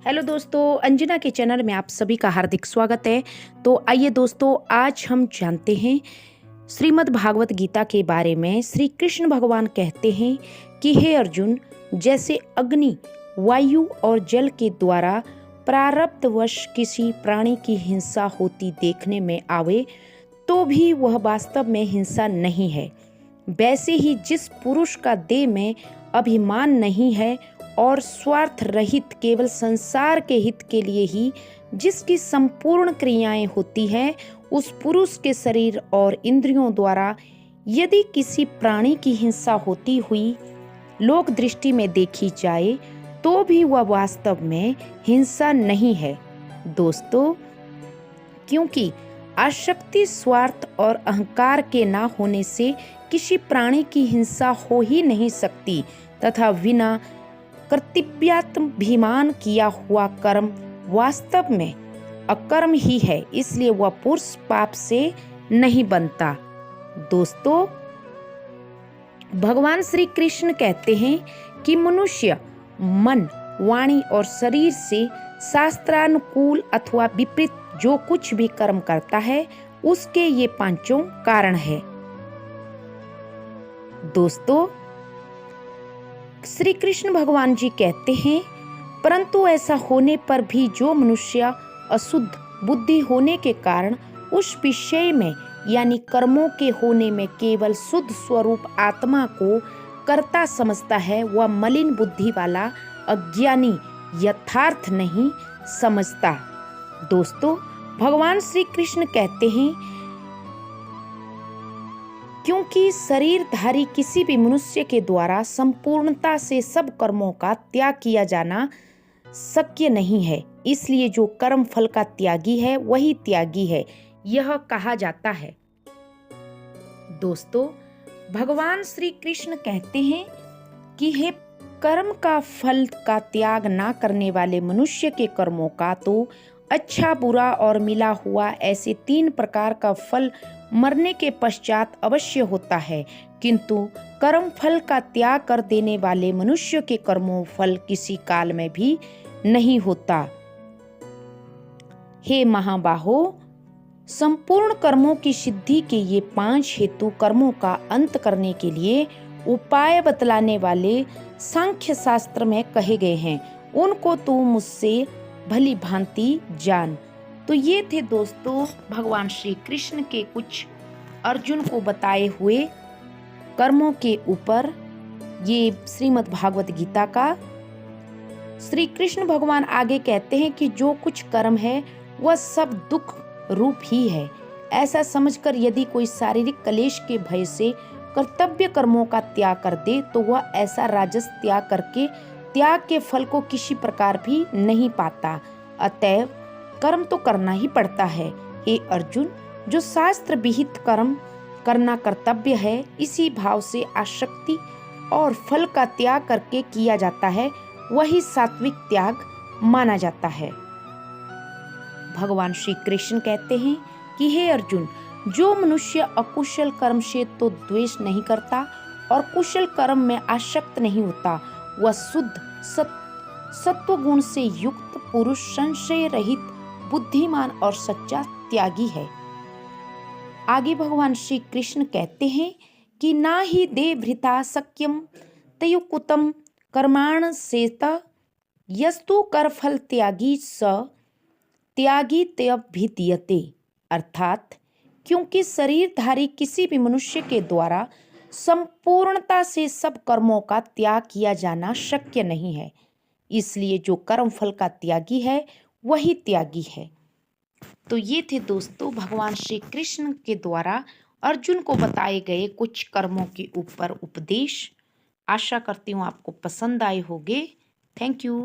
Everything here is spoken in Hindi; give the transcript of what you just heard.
हेलो दोस्तों, अंजना के चैनल में आप सभी का हार्दिक स्वागत है। तो आइए दोस्तों, आज हम जानते हैं श्रीमद् भागवत गीता के बारे में। श्री कृष्ण भगवान कहते हैं कि हे अर्जुन, जैसे अग्नि, वायु और जल के द्वारा प्रारब्धवश किसी प्राणी की हिंसा होती देखने में आवे तो भी वह वास्तव में हिंसा नहीं है, वैसे ही जिस पुरुष का देह में अभिमान नहीं है और स्वार्थ रहित केवल संसार के हित के लिए ही जिसकी संपूर्ण क्रियाएं होती हैं, उस पुरुष के शरीर और इंद्रियों द्वारा यदि किसी प्राणी की हिंसा होती हुई लोक दृष्टि में देखी जाए तो भी वह वास्तव में हिंसा नहीं है दोस्तों, क्योंकि आसक्ति, स्वार्थ और अहंकार के ना होने से किसी प्राणी की हिंसा हो ही नहीं सकती तथा बिना कर्तव्याभिमान किया हुआ कर्म वास्तव में अकर्म ही है, इसलिए वह पुरुष पाप से नहीं बनता। दोस्तों, भगवान श्री कृष्ण कहते हैं कि मनुष्य मन, वाणी और शरीर से शास्त्रानुकूल अथवा विपरीत जो कुछ भी कर्म करता है उसके ये पांचों कारण है। दोस्तों, श्री कृष्ण भगवान जी कहते हैं, परंतु ऐसा होने पर भी जो मनुष्य अशुद्ध बुद्धि होने के कारण उस विषय में यानी कर्मों के होने में केवल शुद्ध स्वरूप आत्मा को कर्ता समझता है, वह मलिन बुद्धि वाला अज्ञानी यथार्थ नहीं समझता। दोस्तों, भगवान श्री कृष्ण कहते हैं, क्योंकि शरीरधारी किसी भी मनुष्य के द्वारा संपूर्णता से सब कर्मों का त्याग किया जाना शक्य नहीं है, इसलिए जो कर्म फल का त्यागी है वही त्यागी है, यह कहा जाता है। दोस्तों, भगवान श्री कृष्ण कहते हैं कि हे कर्म का फल का त्याग ना करने वाले मनुष्य के कर्मों का तो अच्छा, बुरा और मिला हुआ ऐसे 3 प्रकार का फल मरने के पश्चात अवश्य होता है, किंतु कर्म फल का त्याग कर देने वाले मनुष्य के कर्मों फल किसी काल में भी नहीं होता। हे महाबाहो, संपूर्ण कर्मों की सिद्धि के ये 5 हेतु कर्मों का अंत करने के लिए उपाय बतलाने वाले सांख्य शास्त्र में कहे गए हैं, उनको तू मुझसे भली भांति जान। तो ये थे दोस्तों भगवान श्री कृष्ण के कुछ अर्जुन को बताए हुए कर्मों के ऊपर ये श्रीमद् भागवत गीता का। श्री कृष्ण भगवान आगे कहते हैं कि जो कुछ कर्म है वह सब दुख रूप ही है, ऐसा समझकर यदि कोई शारीरिक क्लेश के भय से कर्तव्य कर्मों का त्याग कर दे तो वह ऐसा राजस त्याग करके त्याग के फल को किसी प्रकार भी नहीं पाता। अतएव कर्म तो करना ही पड़ता है। हे अर्जुन, जो शास्त्र विहित कर्म करना कर्तव्य है, इसी भाव से आसक्ति और फल का त्याग करके किया जाता है, वही सात्विक त्याग माना जाता है। भगवान श्री कृष्ण कहते हैं कि हे अर्जुन, जो मनुष्य अकुशल कर्म से तो द्वेष नहीं करता और कुशल कर्म में आसक्त नहीं होता, वह शुद्ध सत्व गुण से युक्त पुरुष, संशय रहित, बुद्धिमान और सच्चा त्यागी है। आगे भगवान श्री कृष्ण कहते हैं कि ना ही दे भृता सक्यम तयुकुतम कर्माण सेत यस्तु कर फल त्यागी स त्यागी त्यभिद्यते, अर्थात क्योंकि शरीरधारी किसी भी मनुष्य के द्वारा संपूर्णता से सब कर्मों का त्याग किया जाना शक्य नहीं है, इसलिए जो कर्म फल का त्यागी है वही त्यागी है। तो ये थे दोस्तों भगवान श्री कृष्ण के द्वारा अर्जुन को बताए गए कुछ कर्मों के ऊपर उपदेश। आशा करती हूँ आपको पसंद आए होंगे। Thank you.